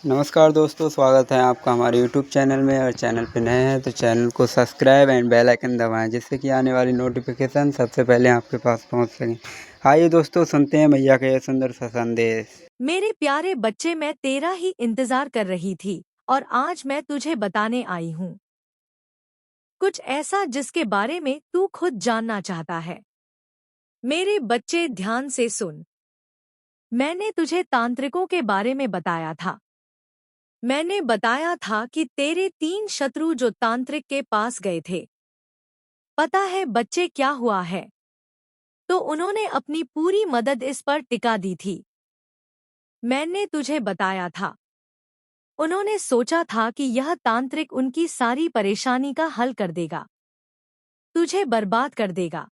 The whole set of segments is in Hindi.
नमस्कार दोस्तों, स्वागत है आपका हमारे यूट्यूब चैनल में। और चैनल पे नए हैं तो चैनल को सब्सक्राइब एंड बेल आइकन दबाएं, जिससे कि आने वाली नोटिफिकेशन सबसे पहले आपके पास पहुंच सकें। आइए दोस्तों, सुनते हैं भैया का यह सुंदर सा संदेश। मेरे प्यारे बच्चे, मैं तेरा ही इंतजार कर रही थी और आज मैं तुझे बताने आई हूँ कुछ ऐसा जिसके बारे में तू खुद जानना चाहता है। मेरे बच्चे, ध्यान से सुन। मैंने तुझे तांत्रिकों के बारे में बताया था। मैंने बताया था कि तेरे 3 शत्रु जो तांत्रिक के पास गए थे। पता है बच्चे क्या हुआ है? तो उन्होंने अपनी पूरी मदद इस पर टिका दी थी। मैंने तुझे बताया था। उन्होंने सोचा था कि यह तांत्रिक उनकी सारी परेशानी का हल कर देगा, तुझे बर्बाद कर देगा।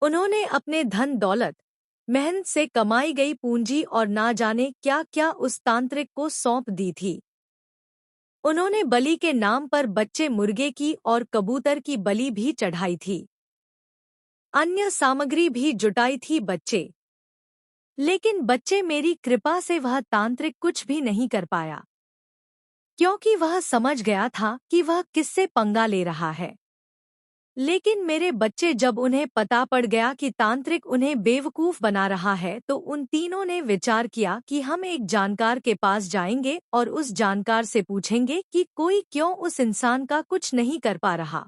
उन्होंने अपने धन दौलत, मेहनत से कमाई गई पूंजी और ना जाने क्या क्या उस तांत्रिक को सौंप दी थी। उन्होंने बलि के नाम पर बच्चे मुर्गे की और कबूतर की बलि भी चढ़ाई थी। अन्य सामग्री भी जुटाई थी बच्चे। लेकिन बच्चे, मेरी कृपा से वह तांत्रिक कुछ भी नहीं कर पाया, क्योंकि वह समझ गया था कि वह किससे पंगा ले रहा है। लेकिन मेरे बच्चे, जब उन्हें पता पड़ गया कि तांत्रिक उन्हें बेवकूफ बना रहा है, तो उन तीनों ने विचार किया कि हम एक जानकार के पास जाएंगे और उस जानकार से पूछेंगे कि कोई क्यों उस इंसान का कुछ नहीं कर पा रहा।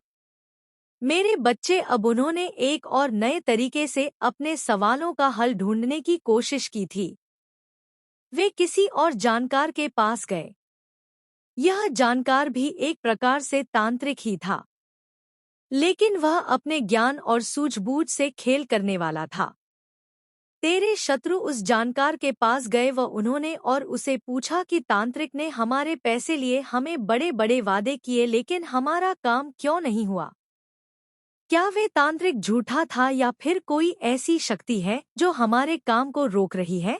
मेरे बच्चे, अब उन्होंने एक और नए तरीके से अपने सवालों का हल ढूंढने की कोशिश की थी। वे किसी और जानकार के पास गए। यह जानकार भी एक प्रकार से तांत्रिक ही था, लेकिन वह अपने ज्ञान और सूझबूझ से खेल करने वाला था। तेरे शत्रु उस जानकार के पास गए व उन्होंने और उसे पूछा कि तांत्रिक ने हमारे पैसे लिए, हमें बड़े बड़े वादे किए, लेकिन हमारा काम क्यों नहीं हुआ? क्या वे तांत्रिक झूठा था या फिर कोई ऐसी शक्ति है जो हमारे काम को रोक रही है?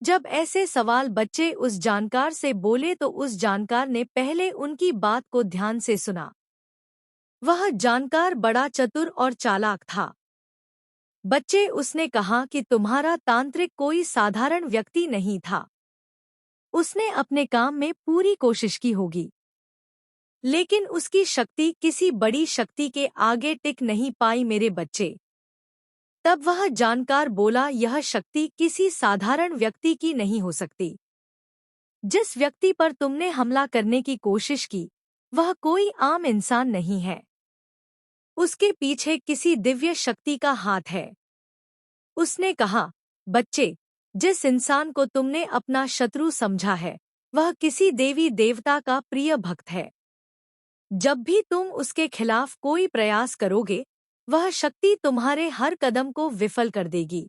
जब ऐसे सवाल बच्चे उस जानकार से बोले तो उस जानकार ने पहले उनकी बात को ध्यान से सुना। वह जानकार बड़ा चतुर और चालाक था। बच्चे, उसने कहा कि तुम्हारा तांत्रिक कोई साधारण व्यक्ति नहीं था। उसने अपने काम में पूरी कोशिश की होगी, लेकिन उसकी शक्ति किसी बड़ी शक्ति के आगे टिक नहीं पाई। मेरे बच्चे, तब वह जानकार बोला, यह शक्ति किसी साधारण व्यक्ति की नहीं हो सकती। जिस व्यक्ति पर तुमने हमला करने की कोशिश की, वह कोई आम इंसान नहीं है। उसके पीछे किसी दिव्य शक्ति का हाथ है। उसने कहा, बच्चे, जिस इंसान को तुमने अपना शत्रु समझा है, वह किसी देवी देवता का प्रिय भक्त है। जब भी तुम उसके खिलाफ कोई प्रयास करोगे, वह शक्ति तुम्हारे हर कदम को विफल कर देगी।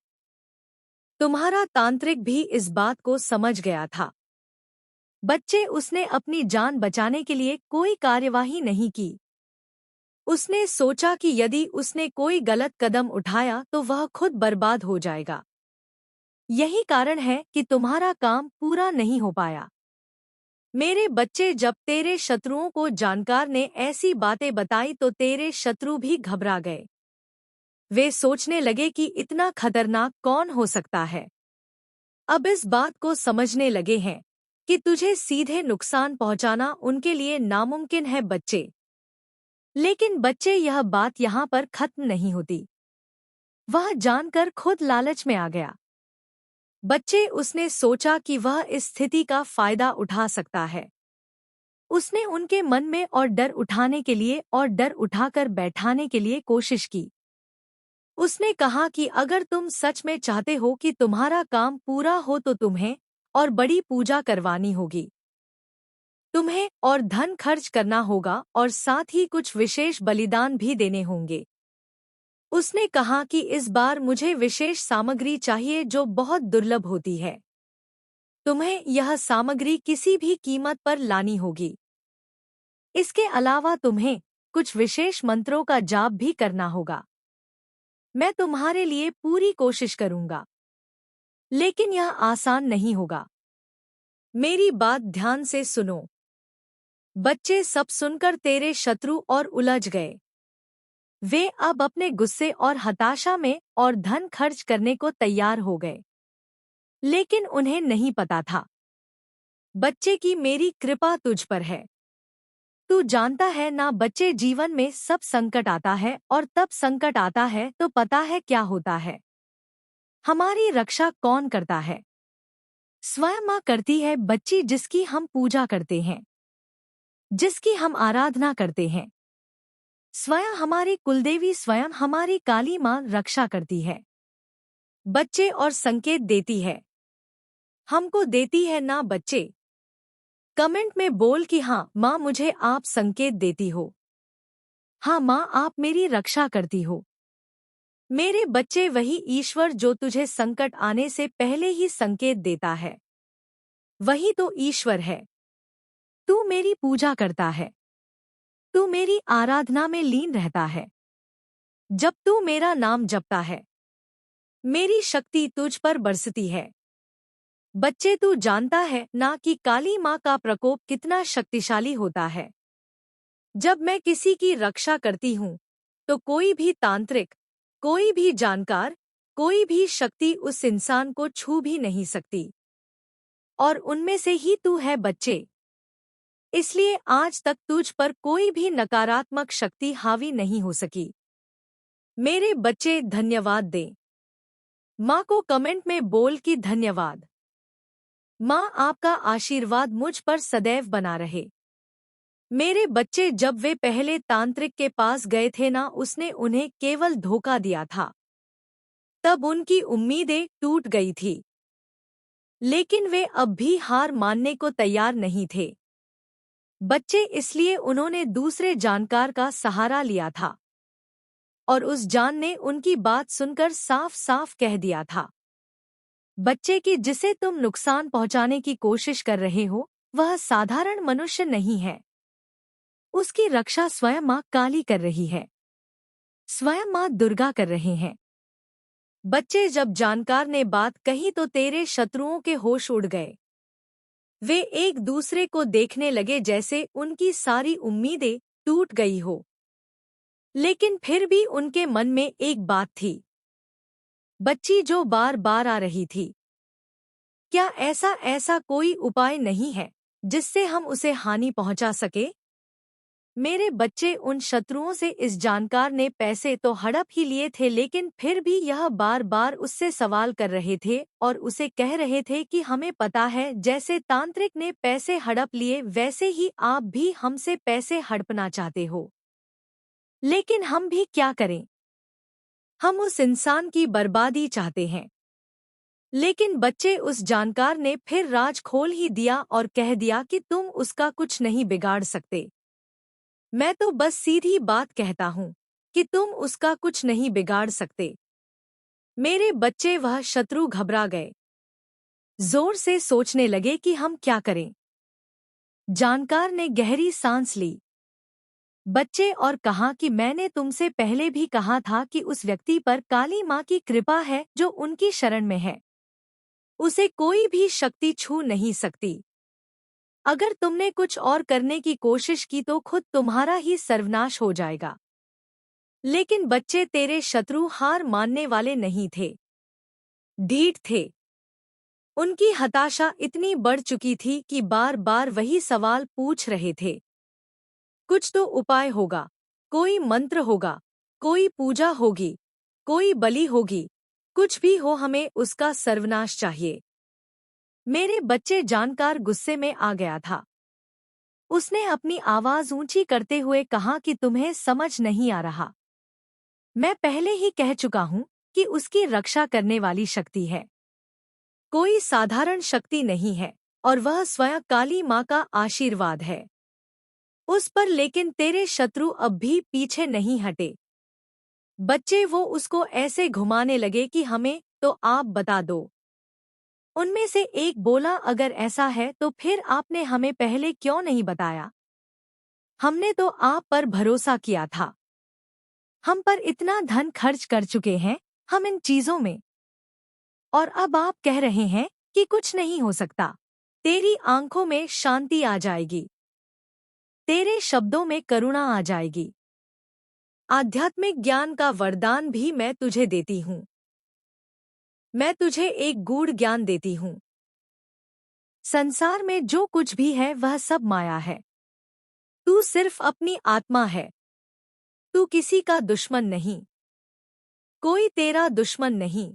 तुम्हारा तांत्रिक भी इस बात को समझ गया था। बच्चे, उसने अपनी जान बचाने के लिए कोई कार्यवाही नहीं की। उसने सोचा कि यदि उसने कोई गलत कदम उठाया तो वह खुद बर्बाद हो जाएगा। यही कारण है कि तुम्हारा काम पूरा नहीं हो पाया। मेरे बच्चे, जब तेरे शत्रुओं को जानकार ने ऐसी बातें बताई तो तेरे शत्रु भी घबरा गए। वे सोचने लगे कि इतना खतरनाक कौन हो सकता है। अब इस बात को समझने लगे हैं कि तुझे सीधे नुकसान पहुंचाना उनके लिए नामुमकिन है बच्चे। लेकिन बच्चे, यह बात यहाँ पर खत्म नहीं होती। वह जानकर खुद लालच में आ गया। बच्चे, उसने सोचा कि वह इस स्थिति का फायदा उठा सकता है। उसने उनके मन में और डर उठाने के लिए और डर उठाकर बैठाने के लिए कोशिश की। उसने कहा कि अगर तुम सच में चाहते हो कि तुम्हारा काम पूरा हो तो तुम्हें और बड़ी पूजा करवानी होगी। तुम्हें और धन खर्च करना होगा और साथ ही कुछ विशेष बलिदान भी देने होंगे। उसने कहा कि इस बार मुझे विशेष सामग्री चाहिए जो बहुत दुर्लभ होती है। तुम्हें यह सामग्री किसी भी कीमत पर लानी होगी। इसके अलावा तुम्हें कुछ विशेष मंत्रों का जाप भी करना होगा। मैं तुम्हारे लिए पूरी कोशिश करूंगा, लेकिन यह आसान नहीं होगा। मेरी बात ध्यान से सुनो। बच्चे, सब सुनकर तेरे शत्रु और उलझ गए। वे अब अपने गुस्से और हताशा में और धन खर्च करने को तैयार हो गए। लेकिन उन्हें नहीं पता था बच्चे की मेरी कृपा तुझ पर है। तू जानता है ना बच्चे, जीवन में सब संकट आता है और तब संकट आता है तो पता है क्या होता है। हमारी रक्षा कौन करता है? स्वयं माँ करती है बच्ची, जिसकी हम पूजा करते हैं, जिसकी हम आराधना करते हैं। स्वयं हमारी कुलदेवी, स्वयं हमारी काली माँ रक्षा करती है। बच्चे और संकेत देती है, हमको देती है ना बच्चे। कमेंट में बोल कि हाँ माँ, मुझे आप संकेत देती हो। हाँ माँ, आप मेरी रक्षा करती हो। मेरे बच्चे, वही ईश्वर जो तुझे संकट आने से पहले ही संकेत देता है, वही तो ईश्वर है। तू मेरी पूजा करता है, तू मेरी आराधना में लीन रहता है। जब तू मेरा नाम जपता है, मेरी शक्ति तुझ पर बरसती है। बच्चे, तू जानता है ना कि काली माँ का प्रकोप कितना शक्तिशाली होता है। जब मैं किसी की रक्षा करती हूँ तो कोई भी तांत्रिक, कोई भी जानकार, कोई भी शक्ति उस इंसान को छू भी नहीं सकती। और उनमें से ही तू है बच्चे। इसलिए आज तक तुझ पर कोई भी नकारात्मक शक्ति हावी नहीं हो सकी। मेरे बच्चे, धन्यवाद दे। माँ को कमेंट में बोल कि धन्यवाद। माँ, आपका आशीर्वाद मुझ पर सदैव बना रहे। मेरे बच्चे, जब वे पहले तांत्रिक के पास गए थे ना, उसने उन्हें केवल धोखा दिया था। तब उनकी उम्मीदें टूट गई थी, लेकिन वे अब भी हार मानने को तैयार नहीं थे। बच्चे, इसलिए उन्होंने दूसरे जानकार का सहारा लिया था और उस जान ने उनकी बात सुनकर साफ साफ कह दिया था, बच्चे कि जिसे तुम नुकसान पहुंचाने की कोशिश कर रहे हो, वह साधारण मनुष्य नहीं है। उसकी रक्षा स्वयं माँ काली कर रही है, स्वयं माँ दुर्गा कर रहे हैं। बच्चे, जब जानकार ने बात कही तो तेरे शत्रुओं के होश उड़ गए। वे एक दूसरे को देखने लगे जैसे उनकी सारी उम्मीदें टूट गई हो। लेकिन फिर भी उनके मन में एक बात थी, बच्ची जो बार बार आ रही थी। क्या ऐसा ऐसा कोई उपाय नहीं है जिससे हम उसे हानि पहुंचा सके? मेरे बच्चे, उन शत्रुओं से इस जानकार ने पैसे तो हड़प ही लिए थे, लेकिन फिर भी यह बार बार उससे सवाल कर रहे थे और उसे कह रहे थे कि हमें पता है, जैसे तांत्रिक ने पैसे हड़प लिए वैसे ही आप भी हमसे पैसे हड़पना चाहते हो। लेकिन हम भी क्या करें? हम उस इंसान की बर्बादी चाहते हैं। लेकिन बच्चे, उस जानकार ने फिर राज खोल ही दिया और कह दिया कि तुम उसका कुछ नहीं बिगाड़ सकते। मैं तो बस सीधी बात कहता हूँ कि तुम उसका कुछ नहीं बिगाड़ सकते। मेरे बच्चे, वह शत्रु घबरा गए, जोर से सोचने लगे कि हम क्या करें। जानकार ने गहरी सांस ली, बच्चे, और कहा कि मैंने तुमसे पहले भी कहा था कि उस व्यक्ति पर काली माँ की कृपा है जो उनकी शरण में है। उसे कोई भी शक्ति छू नहीं सकती। अगर तुमने कुछ और करने की कोशिश की तो खुद तुम्हारा ही सर्वनाश हो जाएगा। लेकिन बच्चे, तेरे शत्रु हार मानने वाले नहीं थे, ढीठ थे। उनकी हताशा इतनी बढ़ चुकी थी कि बार बार वही सवाल पूछ रहे थे। कुछ तो उपाय होगा, कोई मंत्र होगा, कोई पूजा होगी, कोई बलि होगी, कुछ भी हो, हमें उसका सर्वनाश चाहिए। मेरे बच्चे, जानकार गुस्से में आ गया था। उसने अपनी आवाज ऊंची करते हुए कहा कि तुम्हें समझ नहीं आ रहा। मैं पहले ही कह चुका हूं कि उसकी रक्षा करने वाली शक्ति है, कोई साधारण शक्ति नहीं है, और वह स्वयं काली माँ का आशीर्वाद है उस पर। लेकिन तेरे शत्रु अब भी पीछे नहीं हटे। बच्चे, वो उसको ऐसे घुमाने लगे कि हमें तो आप बता दो। उनमें से एक बोला, अगर ऐसा है तो फिर आपने हमें पहले क्यों नहीं बताया? हमने तो आप पर भरोसा किया था। हम पर इतना धन खर्च कर चुके हैं हम इन चीजों में, और अब आप कह रहे हैं कि कुछ नहीं हो सकता। तेरी आंखों में शांति आ जाएगी, तेरे शब्दों में करुणा आ जाएगी। आध्यात्मिक ज्ञान का वरदान भी मैं तुझे देती हूँ। मैं तुझे एक गूढ़ ज्ञान देती हूँ। संसार में जो कुछ भी है वह सब माया है। तू सिर्फ अपनी आत्मा है। तू किसी का दुश्मन नहीं। कोई तेरा दुश्मन नहीं।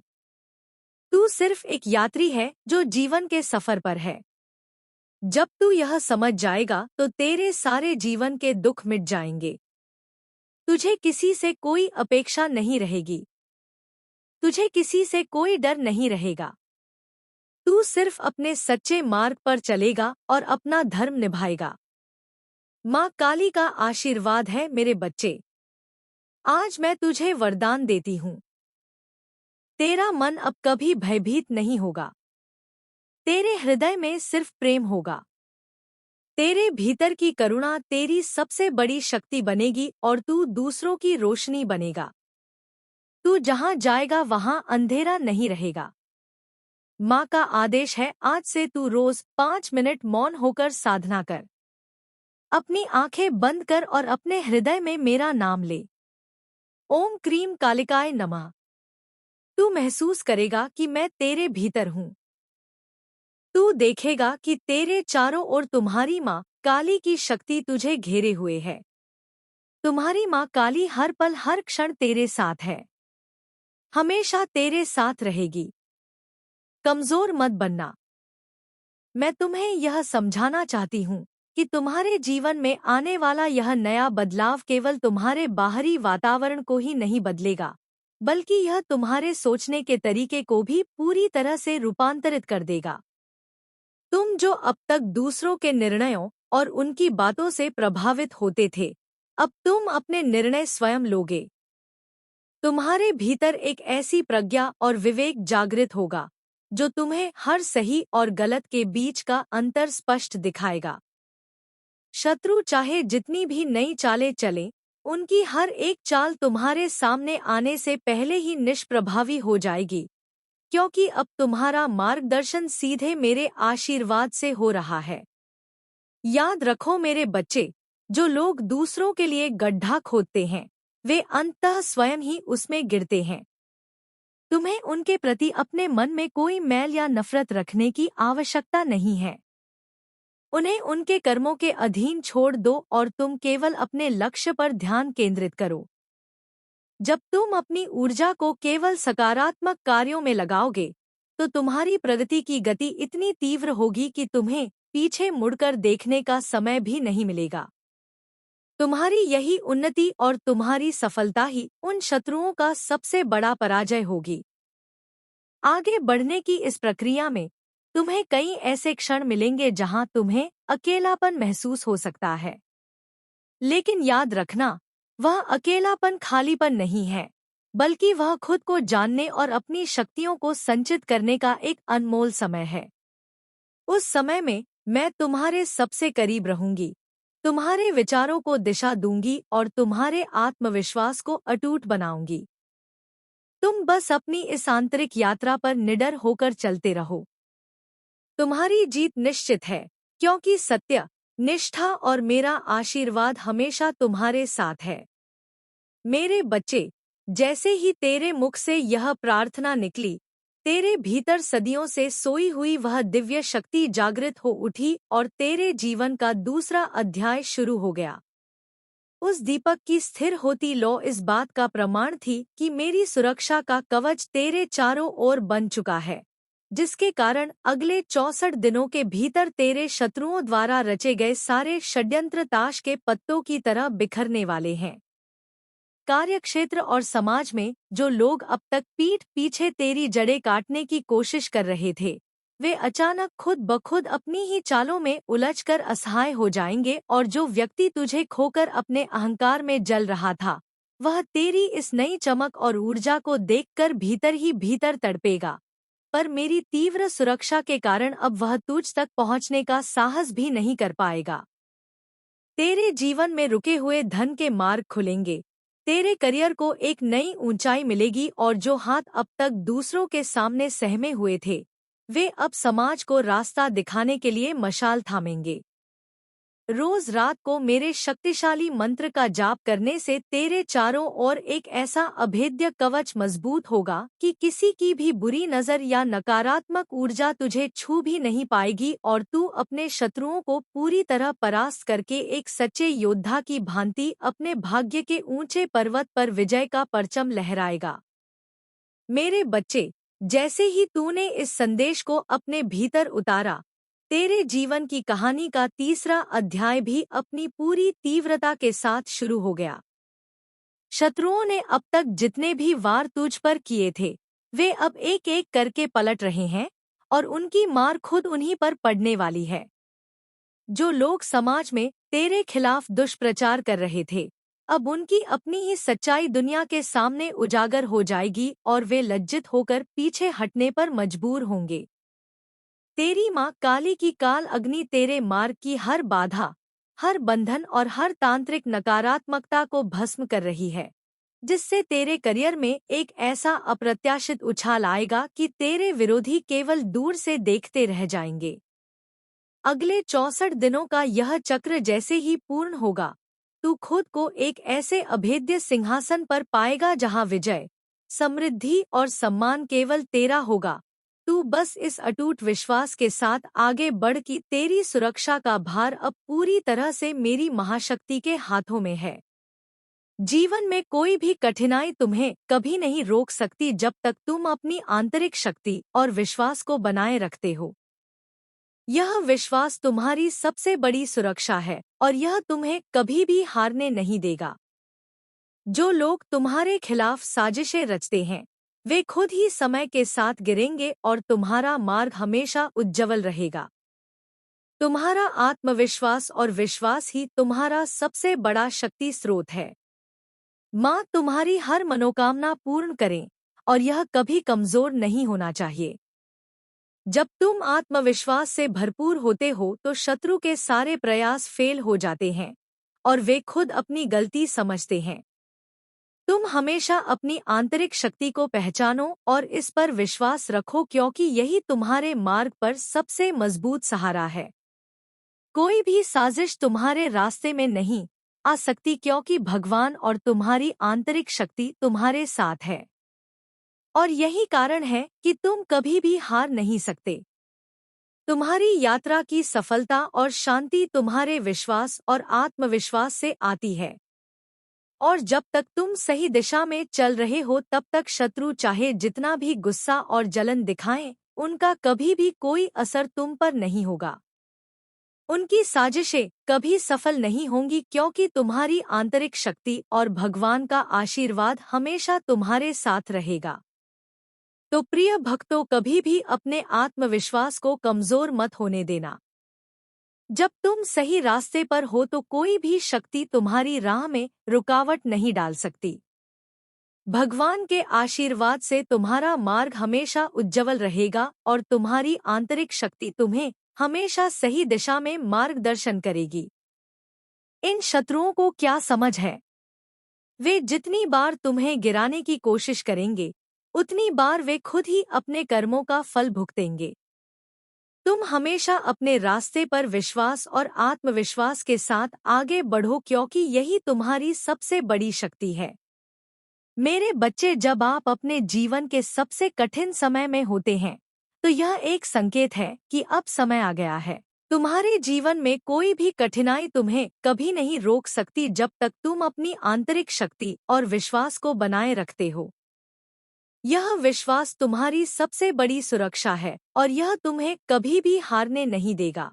तू सिर्फ एक यात्री है जो जीवन के सफर पर है। जब तू यह समझ जाएगा तो तेरे सारे जीवन के दुख मिट जाएंगे। तुझे किसी से कोई अपेक्षा नहीं रहेगी। तुझे किसी से कोई डर नहीं रहेगा। तू सिर्फ अपने सच्चे मार्ग पर चलेगा और अपना धर्म निभाएगा। माँ काली का आशीर्वाद है मेरे बच्चे। आज मैं तुझे वरदान देती हूँ। तेरा मन अब कभी भयभीत नहीं होगा। तेरे हृदय में सिर्फ प्रेम होगा। तेरे भीतर की करुणा तेरी सबसे बड़ी शक्ति बनेगी और तू दूसरों की रोशनी बनेगा। तू जहां जाएगा वहां अंधेरा नहीं रहेगा। माँ का आदेश है, आज से तू रोज 5 मिनट मौन होकर साधना कर। अपनी आंखें बंद कर और अपने हृदय में मेरा नाम ले। ओम क्रीम कालिकाय नमः। तू महसूस करेगा कि मैं तेरे भीतर हूँ। तू देखेगा कि तेरे चारों ओर तुम्हारी माँ काली की शक्ति तुझे घेरे हुए है। तुम्हारी माँ काली हर पल हर क्षण तेरे साथ है। हमेशा तेरे साथ रहेगी। कमजोर मत बनना। मैं तुम्हें यह समझाना चाहती हूँ कि तुम्हारे जीवन में आने वाला यह नया बदलाव केवल तुम्हारे बाहरी वातावरण को ही नहीं बदलेगा, बल्कि यह तुम्हारे सोचने के तरीके को भी पूरी तरह से रूपांतरित कर देगा। तुम जो अब तक दूसरों के निर्णयों और उनकी बातों से प्रभावित होते थे, अब तुम अपने निर्णय स्वयं लोगे। तुम्हारे भीतर एक ऐसी प्रज्ञा और विवेक जागृत होगा जो तुम्हें हर सही और गलत के बीच का अंतर स्पष्ट दिखाएगा। शत्रु चाहे जितनी भी नई चालें चलें, उनकी हर एक चाल तुम्हारे सामने आने से पहले ही निष्प्रभावी हो जाएगी, क्योंकि अब तुम्हारा मार्गदर्शन सीधे मेरे आशीर्वाद से हो रहा है। याद रखो मेरे बच्चे, जो लोग दूसरों के लिए गड्ढा खोदते हैं, वे अंततः स्वयं ही उसमें गिरते हैं। तुम्हें उनके प्रति अपने मन में कोई मैल या नफरत रखने की आवश्यकता नहीं है। उन्हें उनके कर्मों के अधीन छोड़ दो और तुम केवल अपने लक्ष्य पर ध्यान केंद्रित करो। जब तुम अपनी ऊर्जा को केवल सकारात्मक कार्यों में लगाओगे, तो तुम्हारी प्रगति की गति इतनी तीव्र होगी कि तुम्हें पीछे मुड़कर देखने का समय भी नहीं मिलेगा। तुम्हारी यही उन्नति और तुम्हारी सफलता ही उन शत्रुओं का सबसे बड़ा पराजय होगी। आगे बढ़ने की इस प्रक्रिया में तुम्हें कई ऐसे क्षण मिलेंगे जहां तुम्हें अकेलापन महसूस हो सकता है। लेकिन याद रखना, वह अकेलापन खालीपन नहीं है, बल्कि वह खुद को जानने और अपनी शक्तियों को संचित करने का एक अनमोल समय है। उस समय में मैं तुम्हारे सबसे करीब रहूंगी, तुम्हारे विचारों को दिशा दूंगी और तुम्हारे आत्मविश्वास को अटूट बनाऊंगी। तुम बस अपनी इस आंतरिक यात्रा पर निडर होकर चलते रहो। तुम्हारी जीत निश्चित है, क्योंकि सत्य, निष्ठा और मेरा आशीर्वाद हमेशा तुम्हारे साथ है। मेरे बच्चे, जैसे ही तेरे मुख से यह प्रार्थना निकली, तेरे भीतर सदियों से सोई हुई वह दिव्य शक्ति जागृत हो उठी और तेरे जीवन का दूसरा अध्याय शुरू हो गया। उस दीपक की स्थिर होती लौ इस बात का प्रमाण थी कि मेरी सुरक्षा का कवच तेरे चारों ओर बन चुका है, जिसके कारण अगले 64 दिनों के भीतर तेरे शत्रुओं द्वारा रचे गए सारे षड्यंत्र ताश के पत्तों की तरह बिखरने वाले हैं। कार्यक्षेत्र और समाज में जो लोग अब तक पीठ पीछे तेरी जड़ें काटने की कोशिश कर रहे थे, वे अचानक खुद ब खुद अपनी ही चालों में उलझकर असहाय हो जाएंगे और जो व्यक्ति तुझे खोकर अपने अहंकार में जल रहा था, वह तेरी इस नई चमक और ऊर्जा को देखकर भीतर ही भीतर तड़पेगा। पर मेरी तीव्र सुरक्षा के कारण अब वह तुझ तक पहुंचने का साहस भी नहीं कर पाएगा। तेरे जीवन में रुके हुए धन के मार्ग खुलेंगे, तेरे करियर को एक नई ऊंचाई मिलेगी और जो हाथ अब तक दूसरों के सामने सहमे हुए थे, वे अब समाज को रास्ता दिखाने के लिए मशाल थामेंगे। रोज रात को मेरे शक्तिशाली मंत्र का जाप करने से तेरे चारों ओर एक ऐसा अभेद्य कवच मजबूत होगा कि किसी की भी बुरी नजर या नकारात्मक ऊर्जा तुझे छू भी नहीं पाएगी और तू अपने शत्रुओं को पूरी तरह परास्त करके एक सच्चे योद्धा की भांति अपने भाग्य के ऊंचे पर्वत पर विजय का परचम लहराएगा। मेरे बच्चे, जैसे ही तूने इस संदेश को अपने भीतर उतारा, तेरे जीवन की कहानी का तीसरा अध्याय भी अपनी पूरी तीव्रता के साथ शुरू हो गया। शत्रुओं ने अब तक जितने भी वार तुझ पर किए थे, वे अब एक एक करके पलट रहे हैं और उनकी मार खुद उन्हीं पर पड़ने वाली है। जो लोग समाज में तेरे खिलाफ दुष्प्रचार कर रहे थे, अब उनकी अपनी ही सच्चाई दुनिया के सामने उजागर हो जाएगी और वे लज्जित होकर पीछे हटने पर मजबूर होंगे। तेरी माँ काली की काल अग्नि तेरे मार्ग की हर बाधा, हर बंधन और हर तांत्रिक नकारात्मकता को भस्म कर रही है, जिससे तेरे करियर में एक ऐसा अप्रत्याशित उछाल आएगा कि तेरे विरोधी केवल दूर से देखते रह जाएंगे। अगले 64 दिनों का यह चक्र जैसे ही पूर्ण होगा, तू खुद को एक ऐसे अभेद्य सिंहासन पर पाएगा जहां विजय, समृद्धि और सम्मान केवल तेरा होगा। तू बस इस अटूट विश्वास के साथ आगे बढ़ कि तेरी सुरक्षा का भार अब पूरी तरह से मेरी महाशक्ति के हाथों में है। जीवन में कोई भी कठिनाई तुम्हें कभी नहीं रोक सकती जब तक तुम अपनी आंतरिक शक्ति और विश्वास को बनाए रखते हो। यह विश्वास तुम्हारी सबसे बड़ी सुरक्षा है और यह तुम्हें कभी भी हारने नहीं देगा। जो लोग तुम्हारे खिलाफ साजिशें रचते हैं, वे खुद ही समय के साथ गिरेंगे और तुम्हारा मार्ग हमेशा उज्ज्वल रहेगा। तुम्हारा आत्मविश्वास और विश्वास ही तुम्हारा सबसे बड़ा शक्ति स्रोत है। माँ तुम्हारी हर मनोकामना पूर्ण करें और यह कभी कमजोर नहीं होना चाहिए। जब तुम आत्मविश्वास से भरपूर होते हो तो शत्रु के सारे प्रयास फेल हो जाते हैं और वे खुद अपनी गलती समझते हैं। तुम हमेशा अपनी आंतरिक शक्ति को पहचानो और इस पर विश्वास रखो, क्योंकि यही तुम्हारे मार्ग पर सबसे मजबूत सहारा है। कोई भी साजिश तुम्हारे रास्ते में नहीं आ सकती, क्योंकि भगवान और तुम्हारी आंतरिक शक्ति तुम्हारे साथ है। और यही कारण है कि तुम कभी भी हार नहीं सकते। तुम्हारी यात्रा की सफलता और शांति तुम्हारे विश्वास और आत्मविश्वास से आती है। और जब तक तुम सही दिशा में चल रहे हो तब तक शत्रु चाहे जितना भी गुस्सा और जलन दिखाएं, उनका कभी भी कोई असर तुम पर नहीं होगा। उनकी साजिशें कभी सफल नहीं होंगी, क्योंकि तुम्हारी आंतरिक शक्ति और भगवान का आशीर्वाद हमेशा तुम्हारे साथ रहेगा। तो प्रिय भक्तों, कभी भी अपने आत्मविश्वास को कमजोर मत होने देना। जब तुम सही रास्ते पर हो तो कोई भी शक्ति तुम्हारी राह में रुकावट नहीं डाल सकती। भगवान के आशीर्वाद से तुम्हारा मार्ग हमेशा उज्ज्वल रहेगा और तुम्हारी आंतरिक शक्ति तुम्हें हमेशा सही दिशा में मार्गदर्शन करेगी। इन शत्रुओं को क्या समझ है? वे जितनी बार तुम्हें गिराने की कोशिश करेंगे, उतनी बार वे खुद ही अपने कर्मों का फल भुगतेंगे। तुम हमेशा अपने रास्ते पर विश्वास और आत्मविश्वास के साथ आगे बढ़ो, क्योंकि यही तुम्हारी सबसे बड़ी शक्ति है। मेरे बच्चे, जब आप अपने जीवन के सबसे कठिन समय में होते हैं, तो यह एक संकेत है कि अब समय आ गया है। तुम्हारे जीवन में कोई भी कठिनाई तुम्हें कभी नहीं रोक सकती जब तक तुम अपनी आंतरिक शक्ति और विश्वास को बनाए रखते हो। यह विश्वास तुम्हारी सबसे बड़ी सुरक्षा है और यह तुम्हें कभी भी हारने नहीं देगा।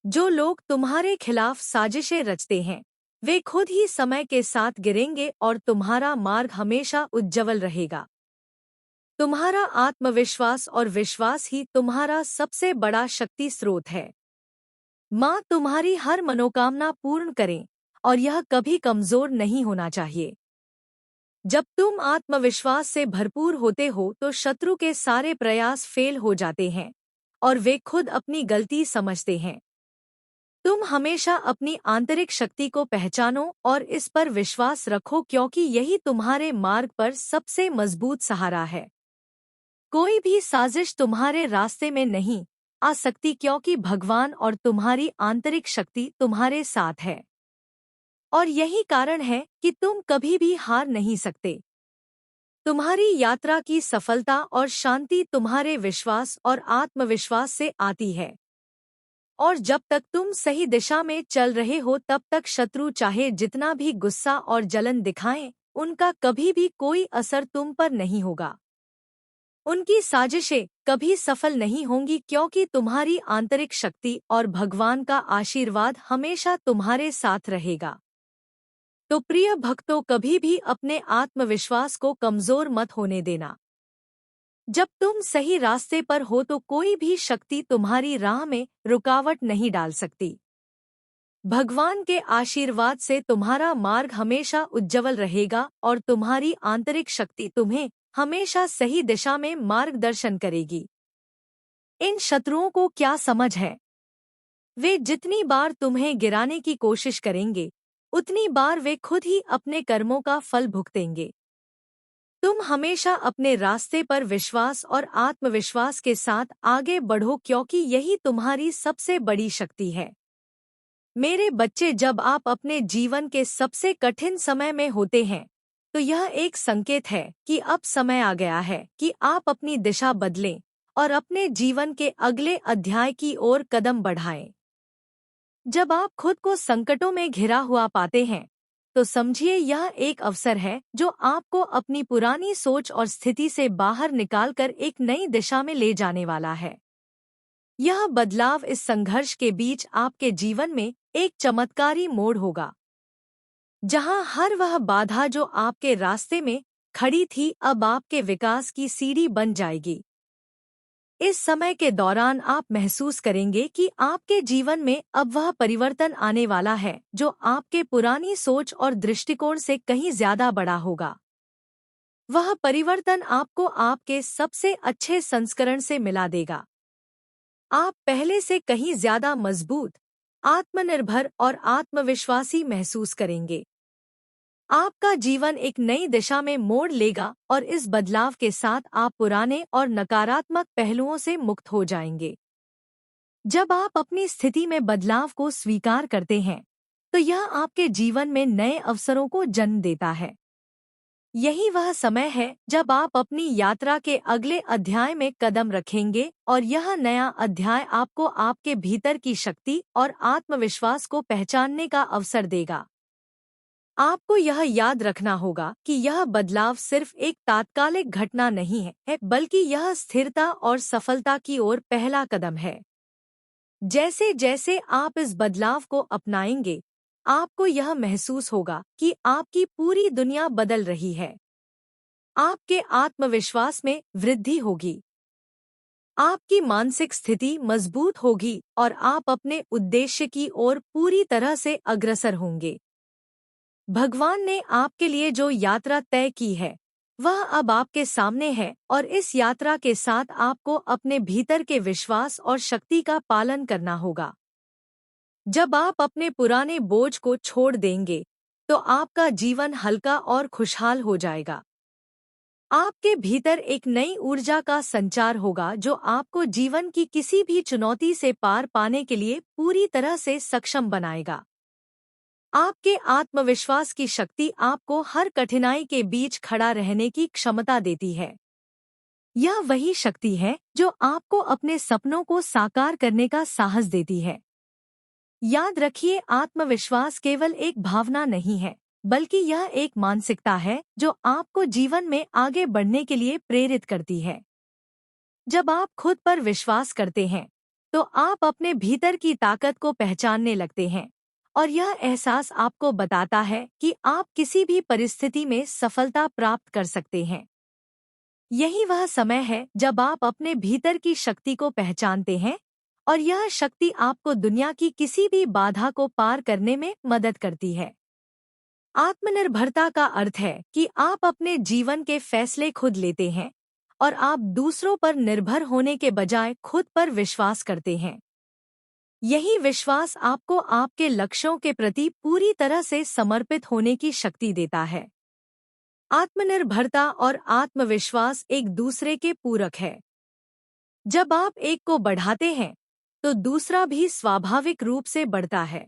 जो लोग तुम्हारे खिलाफ साजिशें रचते हैं, वे खुद ही समय के साथ गिरेंगे और तुम्हारा मार्ग हमेशा उज्ज्वल रहेगा। तुम्हारा आत्मविश्वास और विश्वास ही तुम्हारा सबसे बड़ा शक्ति स्रोत है। माँ तुम्हारी हर मनोकामना पूर्ण करें और यह कभी कमजोर नहीं होना चाहिए। जब तुम आत्मविश्वास से भरपूर होते हो तो शत्रु के सारे प्रयास फेल हो जाते हैं और वे खुद अपनी गलती समझते हैं। तुम हमेशा अपनी आंतरिक शक्ति को पहचानो और इस पर विश्वास रखो, क्योंकि यही तुम्हारे मार्ग पर सबसे मजबूत सहारा है। कोई भी साजिश तुम्हारे रास्ते में नहीं आ सकती, क्योंकि भगवान और तुम्हारी आंतरिक शक्ति तुम्हारे साथ है। और यही कारण है कि तुम कभी भी हार नहीं सकते। तुम्हारी यात्रा की सफलता और शांति तुम्हारे विश्वास और आत्मविश्वास से आती है। और जब तक तुम सही दिशा में चल रहे हो तब तक शत्रु चाहे जितना भी गुस्सा और जलन दिखाएं, उनका कभी भी कोई असर तुम पर नहीं होगा। उनकी साजिशें कभी सफल नहीं होंगी, क्योंकि तुम्हारी आंतरिक शक्ति और भगवान का आशीर्वाद हमेशा तुम्हारे साथ रहेगा। तो प्रिय भक्तों, कभी भी अपने आत्मविश्वास को कमजोर मत होने देना। जब तुम सही रास्ते पर हो तो कोई भी शक्ति तुम्हारी राह में रुकावट नहीं डाल सकती। भगवान के आशीर्वाद से तुम्हारा मार्ग हमेशा उज्जवल रहेगा और तुम्हारी आंतरिक शक्ति तुम्हें हमेशा सही दिशा में मार्गदर्शन करेगी। इन शत्रुओं को क्या समझ है? वे जितनी बार तुम्हें गिराने की कोशिश करेंगे, उतनी बार वे खुद ही अपने कर्मों का फल भुगतेंगे। तुम हमेशा अपने रास्ते पर विश्वास और आत्मविश्वास के साथ आगे बढ़ो, क्योंकि यही तुम्हारी सबसे बड़ी शक्ति है। मेरे बच्चे, जब आप अपने जीवन के सबसे कठिन समय में होते हैं, तो यह एक संकेत है कि अब समय आ गया है कि आप अपनी दिशा बदलें और अपने जीवन के अगले अध्याय की ओर कदम बढ़ाएं। जब आप खुद को संकटों में घिरा हुआ पाते हैं, तो समझिए यह एक अवसर है जो आपको अपनी पुरानी सोच और स्थिति से बाहर निकालकर एक नई दिशा में ले जाने वाला है। यह बदलाव इस संघर्ष के बीच आपके जीवन में एक चमत्कारी मोड़ होगा, जहां हर वह बाधा जो आपके रास्ते में खड़ी थी अब आपके विकास की सीढ़ी बन जाएगी। इस समय के दौरान आप महसूस करेंगे कि आपके जीवन में अब वह परिवर्तन आने वाला है जो आपके पुरानी सोच और दृष्टिकोण से कहीं ज्यादा बड़ा होगा। वह परिवर्तन आपको आपके सबसे अच्छे संस्करण से मिला देगा। आप पहले से कहीं ज्यादा मजबूत, आत्मनिर्भर और आत्मविश्वासी महसूस करेंगे। आपका जीवन एक नई दिशा में मोड़ लेगा और इस बदलाव के साथ आप पुराने और नकारात्मक पहलुओं से मुक्त हो जाएंगे। जब आप अपनी स्थिति में बदलाव को स्वीकार करते हैं, तो यह आपके जीवन में नए अवसरों को जन्म देता है। यही वह समय है जब आप अपनी यात्रा के अगले अध्याय में कदम रखेंगे और यह नया अध्याय आपको आपके भीतर की शक्ति और आत्मविश्वास को पहचानने का अवसर देगा। आपको यह याद रखना होगा कि यह बदलाव सिर्फ एक तात्कालिक घटना नहीं है, बल्कि यह स्थिरता और सफलता की ओर पहला कदम है। जैसे जैसे आप इस बदलाव को अपनाएंगे, आपको यह महसूस होगा कि आपकी पूरी दुनिया बदल रही है। आपके आत्मविश्वास में वृद्धि होगी, आपकी मानसिक स्थिति मजबूत होगी और आप अपने उद्देश्य की ओर पूरी तरह से अग्रसर होंगे। भगवान ने आपके लिए जो यात्रा तय की है, वह अब आपके सामने है और इस यात्रा के साथ आपको अपने भीतर के विश्वास और शक्ति का पालन करना होगा। जब आप अपने पुराने बोझ को छोड़ देंगे, तो आपका जीवन हल्का और खुशहाल हो जाएगा। आपके भीतर एक नई ऊर्जा का संचार होगा जो आपको जीवन की किसी भी चुनौती से पार पाने के लिए पूरी तरह से सक्षम बनाएगा। आपके आत्मविश्वास की शक्ति आपको हर कठिनाई के बीच खड़ा रहने की क्षमता देती है। यह वही शक्ति है जो आपको अपने सपनों को साकार करने का साहस देती है। याद रखिए, आत्मविश्वास केवल एक भावना नहीं है, बल्कि यह एक मानसिकता है जो आपको जीवन में आगे बढ़ने के लिए प्रेरित करती है। जब आप खुद पर विश्वास करते हैं, तो आप अपने भीतर की ताकत को पहचानने लगते हैं और यह एहसास आपको बताता है कि आप किसी भी परिस्थिति में सफलता प्राप्त कर सकते हैं। यही वह समय है जब आप अपने भीतर की शक्ति को पहचानते हैं और यह शक्ति आपको दुनिया की किसी भी बाधा को पार करने में मदद करती है। आत्मनिर्भरता का अर्थ है कि आप अपने जीवन के फैसले खुद लेते हैं और आप दूसरों पर निर्भर होने के बजाय खुद पर विश्वास करते हैं। यही विश्वास आपको आपके लक्ष्यों के प्रति पूरी तरह से समर्पित होने की शक्ति देता है। आत्मनिर्भरता और आत्मविश्वास एक दूसरे के पूरक है। जब आप एक को बढ़ाते हैं तो दूसरा भी स्वाभाविक रूप से बढ़ता है।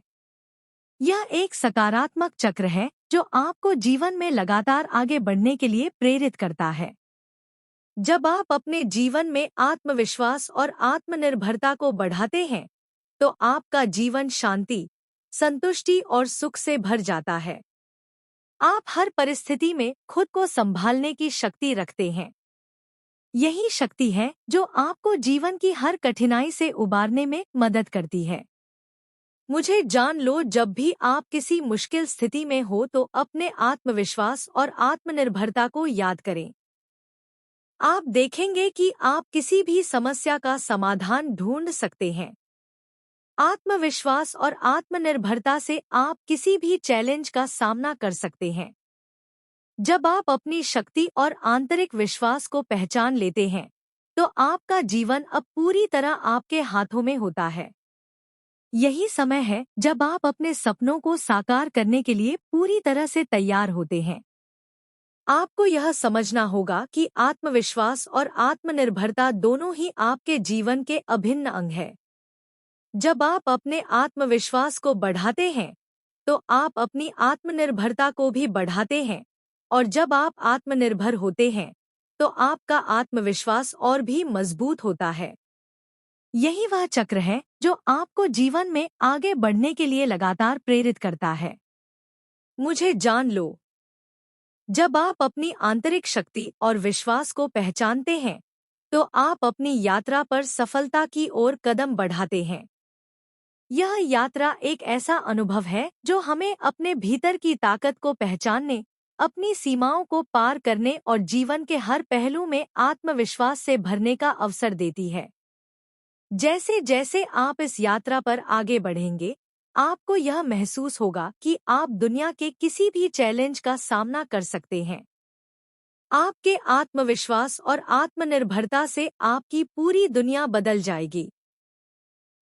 यह एक सकारात्मक चक्र है जो आपको जीवन में लगातार आगे बढ़ने के लिए प्रेरित करता है। जब आप अपने जीवन में आत्मविश्वास और आत्मनिर्भरता को बढ़ाते हैं तो आपका जीवन शांति, संतुष्टि और सुख से भर जाता है। आप हर परिस्थिति में खुद को संभालने की शक्ति रखते हैं। यही शक्ति है जो आपको जीवन की हर कठिनाई से उबारने में मदद करती है। मुझे जान लो, जब भी आप किसी मुश्किल स्थिति में हो तो अपने आत्मविश्वास और आत्मनिर्भरता को याद करें। आप देखेंगे कि आप किसी भी समस्या का समाधान ढूंढ सकते हैं। आत्मविश्वास और आत्मनिर्भरता से आप किसी भी चैलेंज का सामना कर सकते हैं। जब आप अपनी शक्ति और आंतरिक विश्वास को पहचान लेते हैं तो आपका जीवन अब पूरी तरह आपके हाथों में होता है। यही समय है जब आप अपने सपनों को साकार करने के लिए पूरी तरह से तैयार होते हैं। आपको यह समझना होगा कि आत्मविश्वास और आत्मनिर्भरता दोनों ही आपके जीवन के अभिन्न अंग हैं। जब आप अपने आत्मविश्वास को बढ़ाते हैं तो आप अपनी आत्मनिर्भरता को भी बढ़ाते हैं, और जब आप आत्मनिर्भर होते हैं तो आपका आत्मविश्वास और भी मजबूत होता है। यही वह चक्र है जो आपको जीवन में आगे बढ़ने के लिए लगातार प्रेरित करता है। मुझे जान लो, जब आप अपनी आंतरिक शक्ति और विश्वास को पहचानते हैं तो आप अपनी यात्रा पर सफलता की ओर कदम बढ़ाते हैं। यह यात्रा एक ऐसा अनुभव है जो हमें अपने भीतर की ताकत को पहचानने, अपनी सीमाओं को पार करने और जीवन के हर पहलू में आत्मविश्वास से भरने का अवसर देती है। जैसे जैसे आप इस यात्रा पर आगे बढ़ेंगे, आपको यह महसूस होगा कि आप दुनिया के किसी भी चैलेंज का सामना कर सकते हैं। आपके आत्मविश्वास और आत्मनिर्भरता से आपकी पूरी दुनिया बदल जाएगी।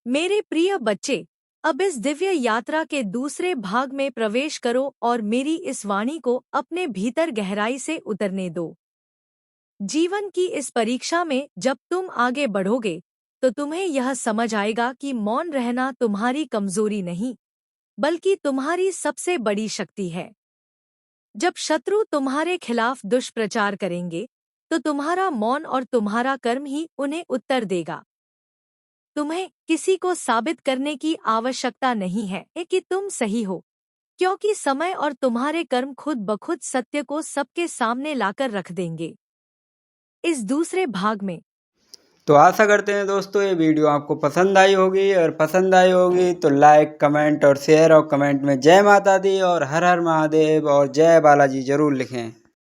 मेरे प्रिय बच्चे, अब इस दिव्य यात्रा के दूसरे भाग में प्रवेश करो और मेरी इस वाणी को अपने भीतर गहराई से उतरने दो। जीवन की इस परीक्षा में जब तुम आगे बढ़ोगे तो तुम्हें यह समझ आएगा कि मौन रहना तुम्हारी कमजोरी नहीं, बल्कि तुम्हारी सबसे बड़ी शक्ति है। जब शत्रु तुम्हारे खिलाफ दुष्प्रचार करेंगे तो तुम्हारा मौन और तुम्हारा कर्म ही उन्हें उत्तर देगा। तुम्हें किसी को साबित करने की आवश्यकता नहीं है कि तुम सही हो, क्योंकि समय और तुम्हारे कर्म खुद ब खुद सत्य को सबके सामने लाकर रख देंगे। इस दूसरे भाग में तो आशा करते हैं दोस्तों ये वीडियो आपको पसंद आई होगी, और पसंद आई होगी तो लाइक, कमेंट और शेयर, और कमेंट में जय माता दी और हर हर महादेव और जय बालाजी जरूर लिखें।